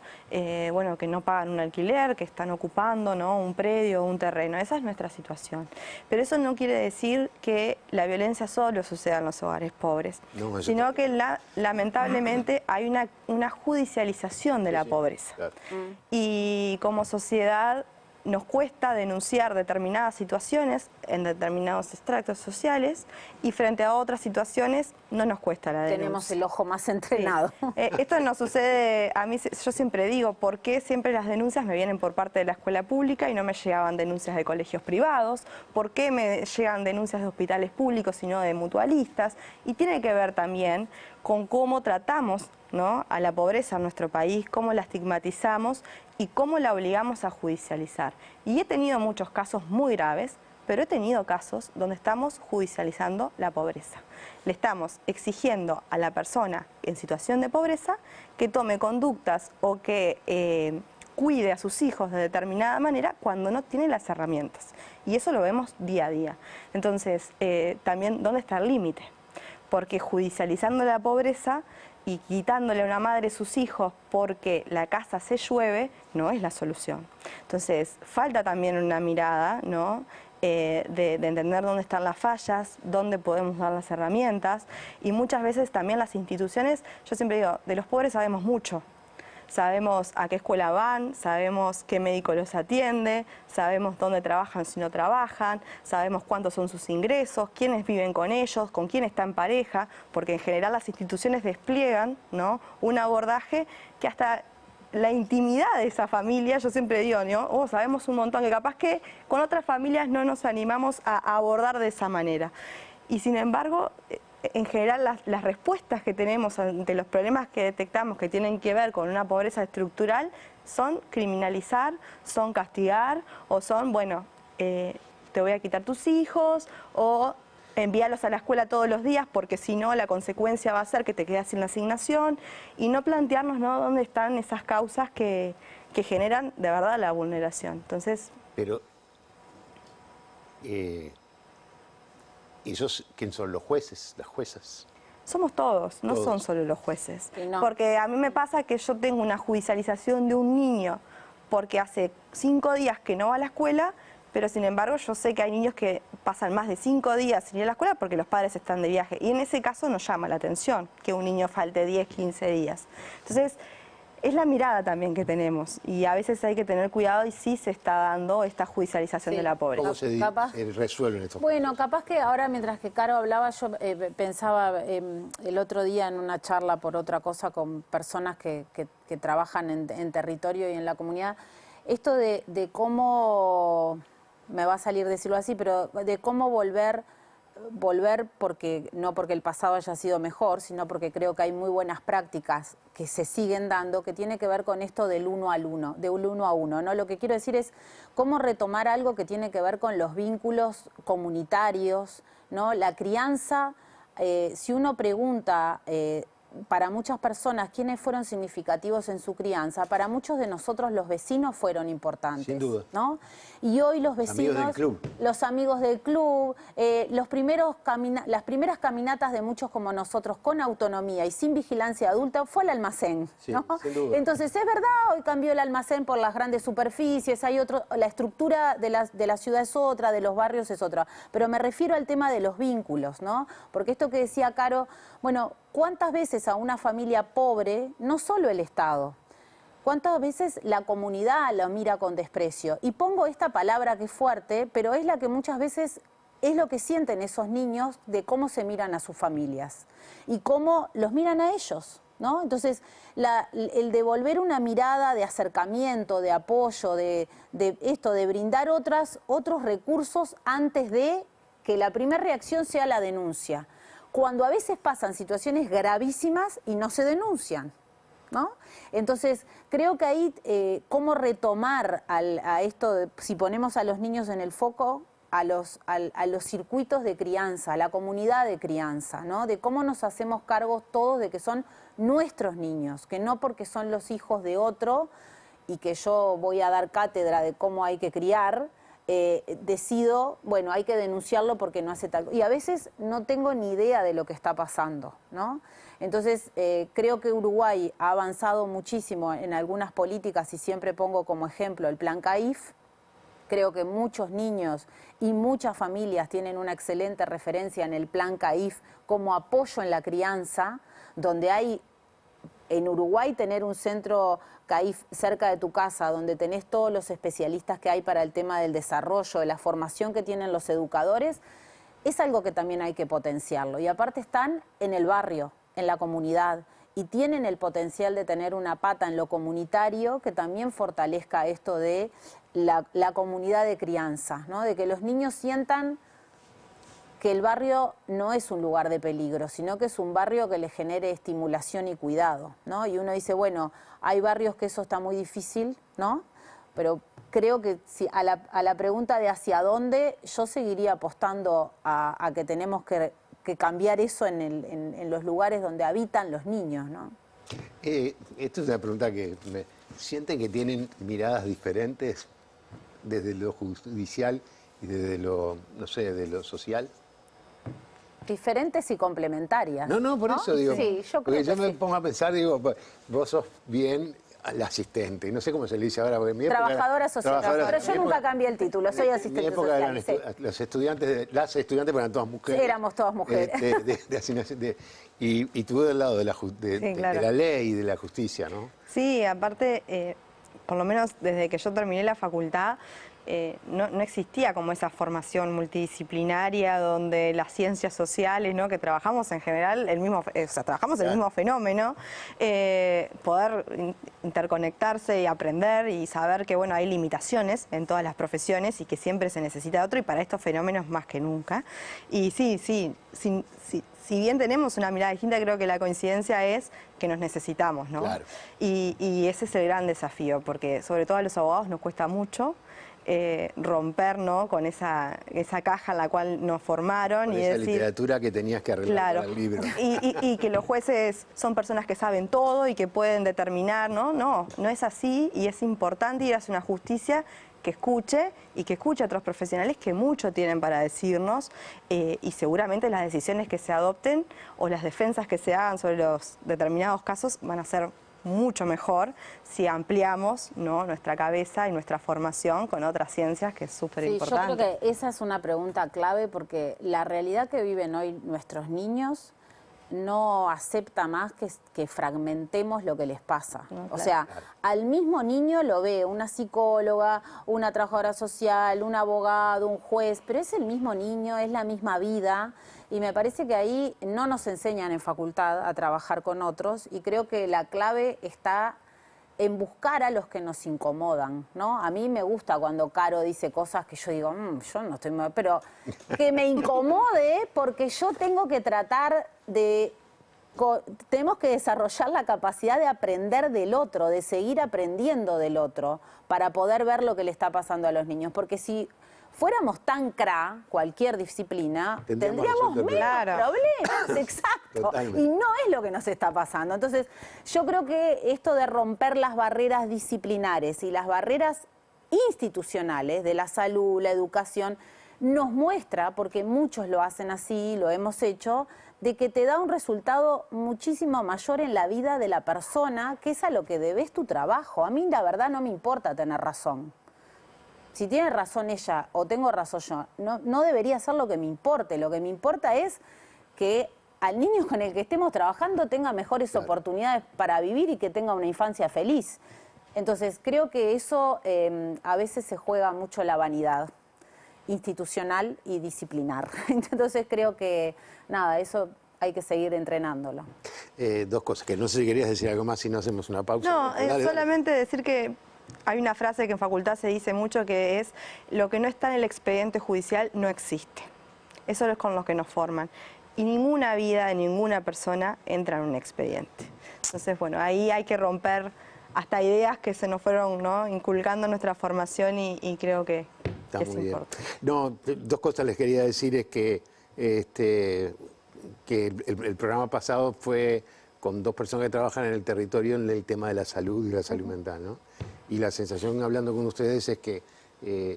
bueno, que no pagan un alquiler, que están ocupando, ¿no?, un predio, un terreno. Esa es nuestra situación. Pero eso no quiere decir que la violencia solo suceda en los hogares pobres, No, sino que lamentablemente hay una judicialización de la pobreza. Claro. Y como sociedad nos cuesta denunciar determinadas situaciones en determinados extractos sociales y frente a otras situaciones no nos cuesta la denuncia. Tenemos el ojo más entrenado. Sí. Esto nos sucede, a mí yo siempre digo, ¿por qué siempre las denuncias me vienen por parte de la escuela pública y no me llegaban denuncias de colegios privados? ¿Por qué me llegan denuncias de hospitales públicos y no de mutualistas? Y tiene que ver también con cómo tratamos, ¿no?, a la pobreza en nuestro país, cómo la estigmatizamos y cómo la obligamos a judicializar. Y he tenido muchos casos muy graves, pero he tenido casos donde estamos judicializando la pobreza. Le estamos exigiendo a la persona en situación de pobreza que tome conductas o que cuide a sus hijos de determinada manera cuando no tiene las herramientas. Y eso lo vemos día a día. Entonces, también, ¿dónde está el límite? Porque judicializando la pobreza y quitándole a una madre sus hijos porque la casa se llueve, no es la solución. Entonces, falta también una mirada, ¿no?, de entender dónde están las fallas, dónde podemos dar las herramientas, y muchas veces también las instituciones, yo siempre digo, de los pobres sabemos mucho. Sabemos a qué escuela van, sabemos qué médico los atiende, sabemos dónde trabajan si no trabajan, sabemos cuántos son sus ingresos, quiénes viven con ellos, con quién está en pareja, porque en general las instituciones despliegan, ¿no?, un abordaje que hasta la intimidad de esa familia, yo siempre digo, ¿no?, sabemos un montón que capaz que con otras familias no nos animamos a abordar de esa manera. Y sin embargo, en general las respuestas que tenemos ante los problemas que detectamos que tienen que ver con una pobreza estructural son criminalizar, son castigar o son, bueno, te voy a quitar tus hijos o envíalos a la escuela todos los días porque si no la consecuencia va a ser que te quedas sin la asignación, y no plantearnos, ¿no?, dónde están esas causas que generan de verdad la vulneración. Entonces, pero ¿ellos quién son, los jueces, las juezas? somos todos, no Todos. son solo los jueces. Sí, no. Porque a mí me pasa que yo tengo una judicialización de un niño porque hace 5 días que no va a la escuela, pero sin embargo yo sé que hay niños que pasan más de 5 días sin ir a la escuela porque los padres están de viaje. Y en ese caso nos llama la atención que un niño falte 10, 15 días. Entonces, es la mirada también que tenemos y a veces hay que tener cuidado y sí se está dando esta judicialización Sí. de la pobreza. ¿Cómo se Capaz- resuelven estos Bueno, problemas? capaz que ahora mientras que Caro hablaba, yo pensaba el otro día en una charla por otra cosa con personas que trabajan en territorio y en la comunidad, esto de cómo, me va a salir decirlo así, pero de cómo volver porque no porque el pasado haya sido mejor, sino porque creo que hay muy buenas prácticas que se siguen dando, que tiene que ver con esto del uno al uno, de un uno a uno, ¿no? Lo que quiero decir es cómo retomar algo que tiene que ver con los vínculos comunitarios, ¿no? La crianza, si uno pregunta para muchas personas quiénes fueron significativos en su crianza, para muchos de nosotros los vecinos fueron importantes. Sin duda. ¿No? Y hoy los vecinos, Amigos del club. los amigos del club, las primeras caminatas de muchos como nosotros con autonomía y sin vigilancia adulta fue al almacén, Sí, ¿no? sin duda. Entonces es verdad, hoy cambió el almacén por las grandes superficies, hay otro, la estructura de la ciudad es otra, de los barrios es otra, pero me refiero al tema de los vínculos, ¿no? Porque esto que decía Caro, bueno, ¿cuántas veces a una familia pobre, no solo el Estado, cuántas veces la comunidad la mira con desprecio? Y pongo esta palabra que es fuerte, pero es la que muchas veces es lo que sienten esos niños de cómo se miran a sus familias y cómo los miran a ellos, ¿no? Entonces, el devolver una mirada de acercamiento, de apoyo, de brindar otros recursos antes de que la primera reacción sea la denuncia. Cuando a veces pasan situaciones gravísimas y no se denuncian, ¿no? Entonces, creo que ahí, cómo retomar a esto, si ponemos a los niños en el foco, a los circuitos de crianza, a la comunidad de crianza, ¿no? De cómo nos hacemos cargos todos de que son nuestros niños, que no porque son los hijos de otro y que yo voy a dar cátedra de cómo hay que criar, decido, bueno, hay que denunciarlo porque no hace tal. Y a veces no tengo ni idea de lo que está pasando, ¿no? Entonces, creo que Uruguay ha avanzado muchísimo en algunas políticas y siempre pongo como ejemplo el Plan CAIF. Creo que muchos niños y muchas familias tienen una excelente referencia en el Plan CAIF como apoyo en la crianza, donde hay en Uruguay tener un centro CAIF cerca de tu casa, donde tenés todos los especialistas que hay para el tema del desarrollo, de la formación que tienen los educadores, es algo que también hay que potenciarlo. Y aparte están en el barrio, en la comunidad, y tienen el potencial de tener una pata en lo comunitario que también fortalezca esto de la comunidad de crianza, ¿no? De que los niños sientan que el barrio no es un lugar de peligro, sino que es un barrio que les genere estimulación y cuidado, ¿no? Y uno dice, bueno, hay barrios que eso está muy difícil, ¿no? Pero creo que si a la pregunta de hacia dónde, yo seguiría apostando a que tenemos que cambiar eso en los lugares donde habitan los niños, ¿no? Esto es una pregunta que sienten que tienen miradas diferentes desde lo judicial y desde lo, no sé, de lo social. Diferentes y complementarias. No, por eso digo. Sí, yo creo porque yo que me sí. pongo a pensar, digo, vos sos bien la asistente, no sé cómo se le dice ahora. Porque en mi época Trabajadora social. Pero yo nunca cambié el título, soy en mi asistente época social. eran las estudiantes, porque eran todas mujeres. Sí, éramos todas mujeres. Y tú del lado de claro. de la ley y de la justicia, ¿no? Sí, aparte, por lo menos desde que yo terminé la facultad, no existía como esa formación multidisciplinaria donde las ciencias sociales, ¿no? Que trabajamos en general trabajamos el mismo fenómeno, poder interconectarse y aprender y saber que bueno, hay limitaciones en todas las profesiones y que siempre se necesita otro, y para estos fenómenos más que nunca. Y si bien tenemos una mirada distinta, creo que la coincidencia es que nos necesitamos, ¿no? Claro. Y ese es el gran desafío, porque sobre todo a los abogados nos cuesta mucho romper, ¿no? Con esa caja en la cual nos formaron. Con y esa decir, literatura que tenías que arreglar claro, para el libro. y que los jueces son personas que saben todo y que pueden determinar, ¿no? No es así, y es importante ir hacia una justicia que escuche y que escuche a otros profesionales que mucho tienen para decirnos, y seguramente las decisiones que se adopten o las defensas que se hagan sobre los determinados casos van a ser mucho mejor si ampliamos, ¿no? Nuestra cabeza y nuestra formación con otras ciencias, que es súper importante. Yo creo que esa es una pregunta clave, porque la realidad que viven hoy nuestros niños no acepta más que fragmentemos lo que les pasa. No, claro. O sea, al mismo niño lo ve una psicóloga, una trabajadora social, un abogado, un juez, pero es el mismo niño, es la misma vida, y me parece que ahí no nos enseñan en facultad a trabajar con otros, y creo que la clave está en buscar a los que nos incomodan, ¿no? A mí me gusta cuando Caro dice cosas que yo digo, yo no estoy mal, pero que me incomode, porque yo tengo que tratar de... Tenemos que desarrollar la capacidad de aprender del otro, de seguir aprendiendo del otro, para poder ver lo que le está pasando a los niños. Porque si fuéramos tan cualquier disciplina, tendríamos menos problemas, exacto. Totalmente. Y no es lo que nos está pasando. Entonces, yo creo que esto de romper las barreras disciplinares y las barreras institucionales de la salud, la educación, nos muestra, porque muchos lo hacen así, lo hemos hecho, de que te da un resultado muchísimo mayor en la vida de la persona, que es a lo que debes tu trabajo. A mí la verdad no me importa tener razón. Si tiene razón ella o tengo razón yo, no debería ser lo que me importe. Lo que me importa es que al niño con el que estemos trabajando tenga mejores oportunidades para vivir y que tenga una infancia feliz. Entonces, creo que eso a veces se juega mucho la vanidad institucional y disciplinar. Entonces, creo que, nada, eso hay que seguir entrenándolo. Dos cosas, que no sé si querías decir algo más si no hacemos una pausa. No, Dale. solamente decir que hay una frase que en facultad se dice mucho, que es: lo que no está en el expediente judicial no existe. Eso es con lo que nos forman. Y ninguna vida de ninguna persona entra en un expediente. Entonces, bueno, ahí hay que romper hasta ideas que se nos fueron, ¿no?, inculcando en nuestra formación, y creo que Está es muy bien. importante. No, dos cosas les quería decir. Es que, el programa pasado fue con dos personas que trabajan en el territorio en el tema de la salud y la salud mental, ¿no? Y la sensación, hablando con ustedes, es que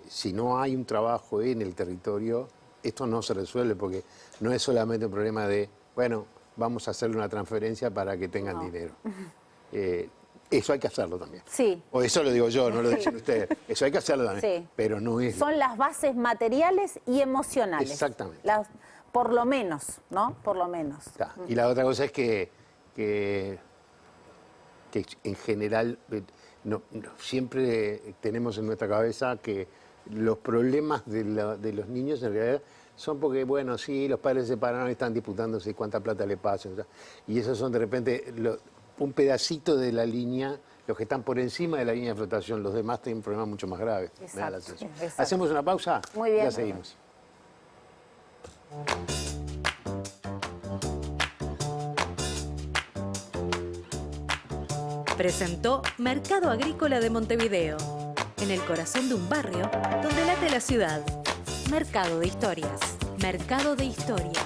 si no hay un trabajo en el territorio, esto no se resuelve porque no es solamente un problema de, bueno, vamos a hacerle una transferencia para que tengan dinero. Eso hay que hacerlo también. Sí. O eso lo digo yo, no lo dicen ustedes. Eso hay que hacerlo también. Sí. Pero no es... Son las bases materiales y emocionales. Exactamente. Por lo menos, ¿no? Por lo menos. Y la otra cosa es que en general siempre tenemos en nuestra cabeza que los problemas de los niños en realidad son porque, bueno, sí, los padres se separaron y están disputándose cuánta plata le pasan. Y esos son de repente un pedacito de la línea, los que están por encima de la línea de flotación. Los demás tienen problemas mucho más graves. Exacto, Me da la sensación. exacto. ¿Hacemos una pausa? Muy bien. Ya seguimos. Presentó Mercado Agrícola de Montevideo, en el corazón de un barrio donde late la ciudad. Mercado de Historias. Mercado de Historias.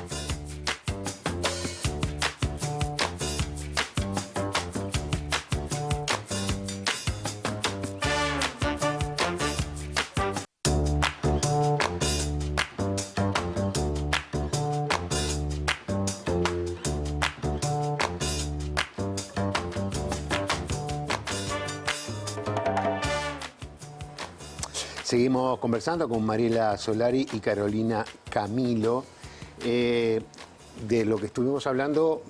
Seguimos conversando con Mariela Solari y Carolina Camilo. De lo que estuvimos hablando,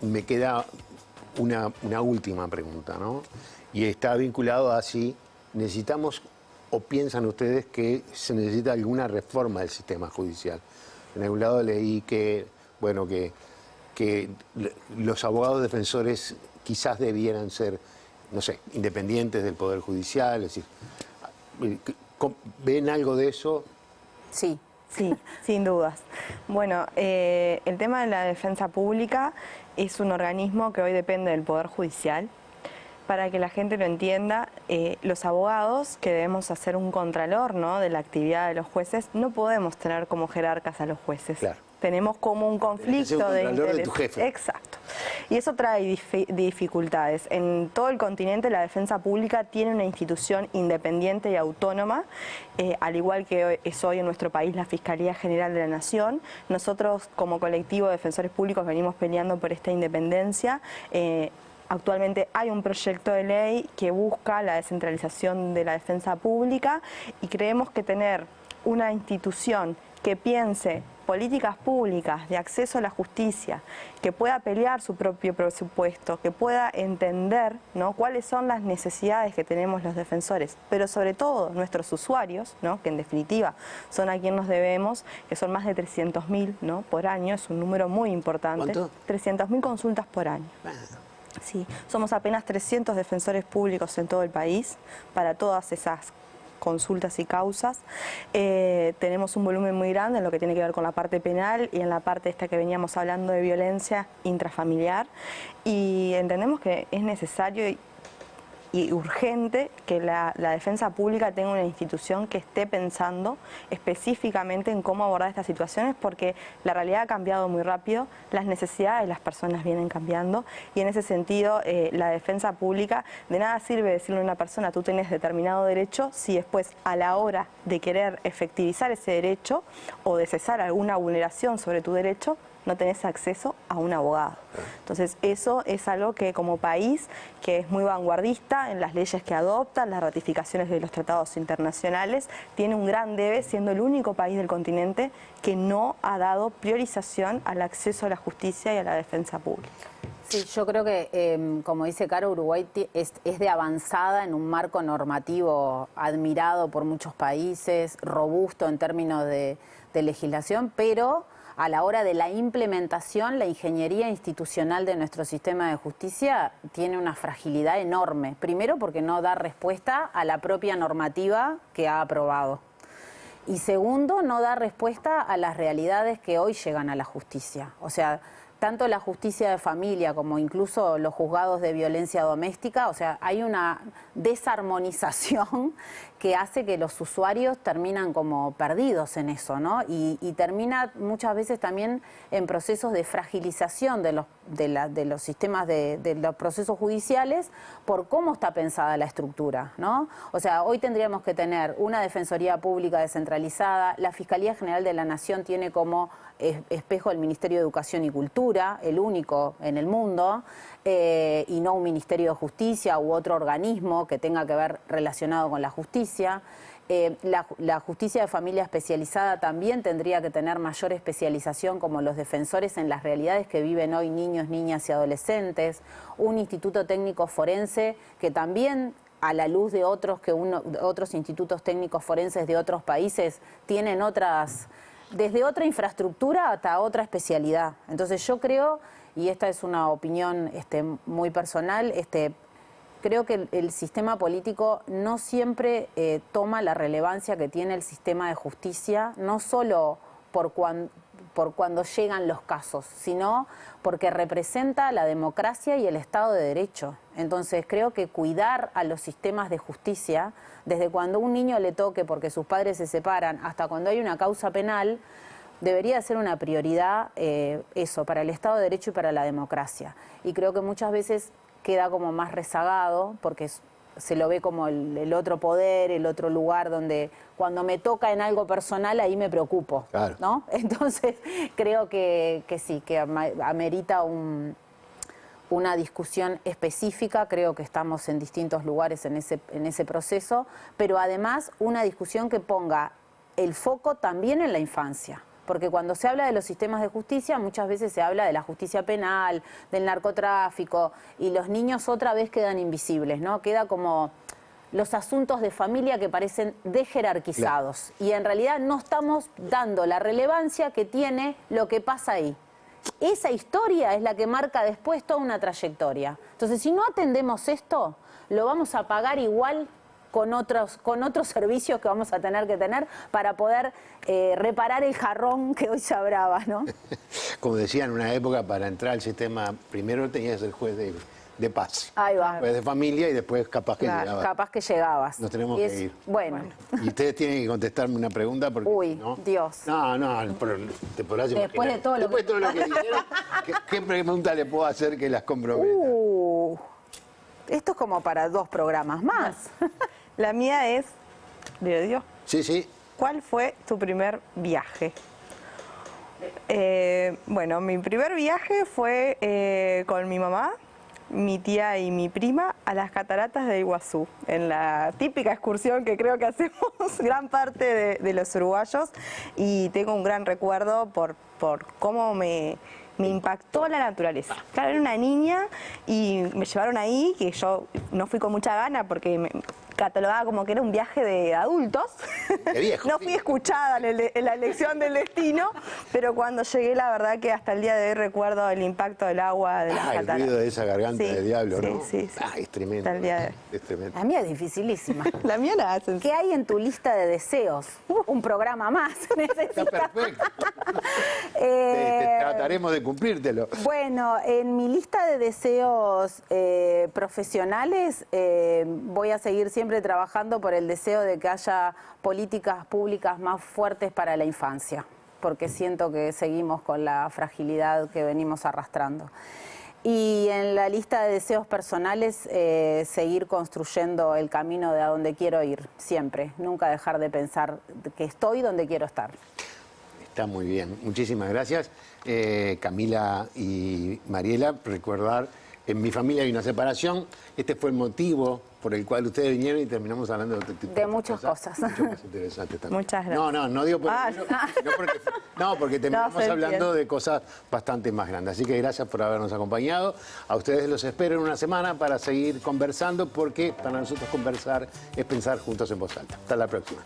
me queda una última pregunta, ¿no? Y está vinculado a si necesitamos o piensan ustedes que se necesita alguna reforma del sistema judicial. En algún lado leí que, bueno, que los abogados defensores quizás debieran ser, no sé, independientes del Poder Judicial, es decir, ¿ven algo de eso? Sí. Sí, sin dudas. Bueno, el tema de la defensa pública es un organismo que hoy depende del Poder Judicial. Para que la gente lo entienda, los abogados, que debemos hacer un contralor, ¿no?, de la actividad de los jueces, no podemos tener como jerarcas a los jueces. Claro. Tenemos como un conflicto de interés. De tu jefe. Exacto. Y eso trae dificultades. En todo el continente la defensa pública tiene una institución independiente y autónoma, al igual que es hoy en nuestro país la Fiscalía General de la Nación. Nosotros como colectivo de defensores públicos venimos peleando por esta independencia. Actualmente hay un proyecto de ley que busca la descentralización de la defensa pública y creemos que tener una institución que piense políticas públicas de acceso a la justicia, que pueda pelear su propio presupuesto, que pueda entender, ¿no?, cuáles son las necesidades que tenemos los defensores, pero sobre todo nuestros usuarios, ¿no?, que en definitiva son a quien nos debemos, que son más de 300.000, ¿no?, por año, es un número muy importante. ¿Cuánto? 300.000 consultas por año. Sí, somos apenas 300 defensores públicos en todo el país para todas esas consultas y causas. Tenemos un volumen muy grande en lo que tiene que ver con la parte penal y en la parte esta que veníamos hablando de violencia intrafamiliar, y entendemos que es necesario y urgente que la defensa pública tenga una institución que esté pensando específicamente en cómo abordar estas situaciones, porque la realidad ha cambiado muy rápido, las necesidades de las personas vienen cambiando, y en ese sentido la defensa pública, de nada sirve decirle a una persona tú tenés determinado derecho si después a la hora de querer efectivizar ese derecho o de cesar alguna vulneración sobre tu derecho, no tenés acceso a un abogado. Entonces eso es algo que como país, que es muy vanguardista en las leyes que adopta, las ratificaciones de los tratados internacionales, tiene un gran debe, siendo el único país del continente que no ha dado priorización al acceso a la justicia y a la defensa pública. Sí, yo creo que, como dice Caro, Uruguay es de avanzada en un marco normativo admirado por muchos países, robusto en términos de legislación, pero a la hora de la implementación, la ingeniería institucional de nuestro sistema de justicia tiene una fragilidad enorme. Primero, porque no da respuesta a la propia normativa que ha aprobado. Y segundo, no da respuesta a las realidades que hoy llegan a la justicia. O sea, tanto la justicia de familia como incluso los juzgados de violencia doméstica, o sea, hay una desarmonización que hace que los usuarios terminan como perdidos en eso, ¿no? Y termina muchas veces también en procesos de fragilización de de los sistemas de los procesos judiciales por cómo está pensada la estructura, ¿no? O sea, hoy tendríamos que tener una Defensoría Pública descentralizada, la Fiscalía General de la Nación tiene como espejo el Ministerio de Educación y Cultura, el único en el mundo, y no un Ministerio de Justicia u otro organismo que tenga que ver relacionado con la justicia. La justicia de familia especializada también tendría que tener mayor especialización como los defensores en las realidades que viven hoy niños, niñas y adolescentes. Un instituto técnico forense que también, a la luz de otros institutos técnicos forenses de otros países, tienen desde otra infraestructura hasta otra especialidad. Entonces yo creo, y esta es una opinión muy personal, creo que el sistema político no siempre toma la relevancia que tiene el sistema de justicia, no solo por cuando llegan los casos, sino porque representa la democracia y el Estado de Derecho. Entonces creo que cuidar a los sistemas de justicia, desde cuando un niño le toque porque sus padres se separan hasta cuando hay una causa penal, debería ser una prioridad eso, para el Estado de Derecho y para la democracia. Y creo que muchas veces queda como más rezagado porque se lo ve como el otro poder, el otro lugar donde cuando me toca en algo personal ahí me preocupo, claro, ¿no? Entonces creo que sí, que amerita una discusión específica, creo que estamos en distintos lugares en ese proceso, pero además una discusión que ponga el foco también en la infancia. Porque cuando se habla de los sistemas de justicia, muchas veces se habla de la justicia penal, del narcotráfico, y los niños otra vez quedan invisibles, ¿no? Queda como los asuntos de familia que parecen desjerarquizados. Claro. Y en realidad no estamos dando la relevancia que tiene lo que pasa ahí. Esa historia es la que marca después toda una trayectoria. Entonces, si no atendemos esto, lo vamos a pagar igual con otros servicios que vamos a tener para poder reparar el jarrón que hoy se abrava, ¿no? Como decía, en una época, para entrar al sistema, primero tenías que ser juez de paz. Ahí va. Juez de familia y después capaz que llegabas. Capaz que llegabas. Nos tenemos que ir. Bueno. Y ustedes tienen que contestarme una pregunta porque... Uy, ¿no? Dios. No, pero te podrás imaginar. Después de todo lo que dijeron, ¿qué pregunta le puedo hacer que las comprometa? Esto es como para 2 programas más. La mía es, ¿le dio? Sí, sí. ¿Cuál fue tu primer viaje? Bueno, mi primer viaje fue con mi mamá, mi tía y mi prima a las cataratas de Iguazú, en la típica excursión que creo que hacemos gran parte de los uruguayos, y tengo un gran recuerdo por cómo me impactó la naturaleza. Claro, era una niña y me llevaron ahí, que yo no fui con mucha gana porque me catalogaba como que era un viaje de adultos. De viejo, no fui escuchada en la elección del destino, pero cuando llegué, la verdad que hasta el día de hoy recuerdo el impacto del agua de las cataratas. El ruido de esa garganta de diablo, ¿no? Sí. Es tremendo. Hasta el día de hoy. Es tremendo. La mía es dificilísima. La mía la hacen. ¿Qué hay en tu lista de deseos? Un programa más. Está perfecto. Trataremos de cumplírtelo. Bueno, en mi lista de deseos profesionales voy a seguir siempre trabajando por el deseo de que haya políticas públicas más fuertes para la infancia, porque siento que seguimos con la fragilidad que venimos arrastrando. Y en la lista de deseos personales, seguir construyendo el camino de a donde quiero ir, siempre. Nunca dejar de pensar que estoy donde quiero estar. Está muy bien. Muchísimas gracias. Camila y Mariela, recordar, en mi familia hay una separación. Este fue el motivo por el cual ustedes vinieron y terminamos hablando de otro tipo de muchas cosas. Mucho más interesantes también. Muchas gracias. No digo por eso, sino porque terminamos hablando de cosas bastante más grandes. Así que gracias por habernos acompañado. A ustedes los espero en una semana para seguir conversando, porque para nosotros conversar es pensar juntos en voz alta. Hasta la próxima.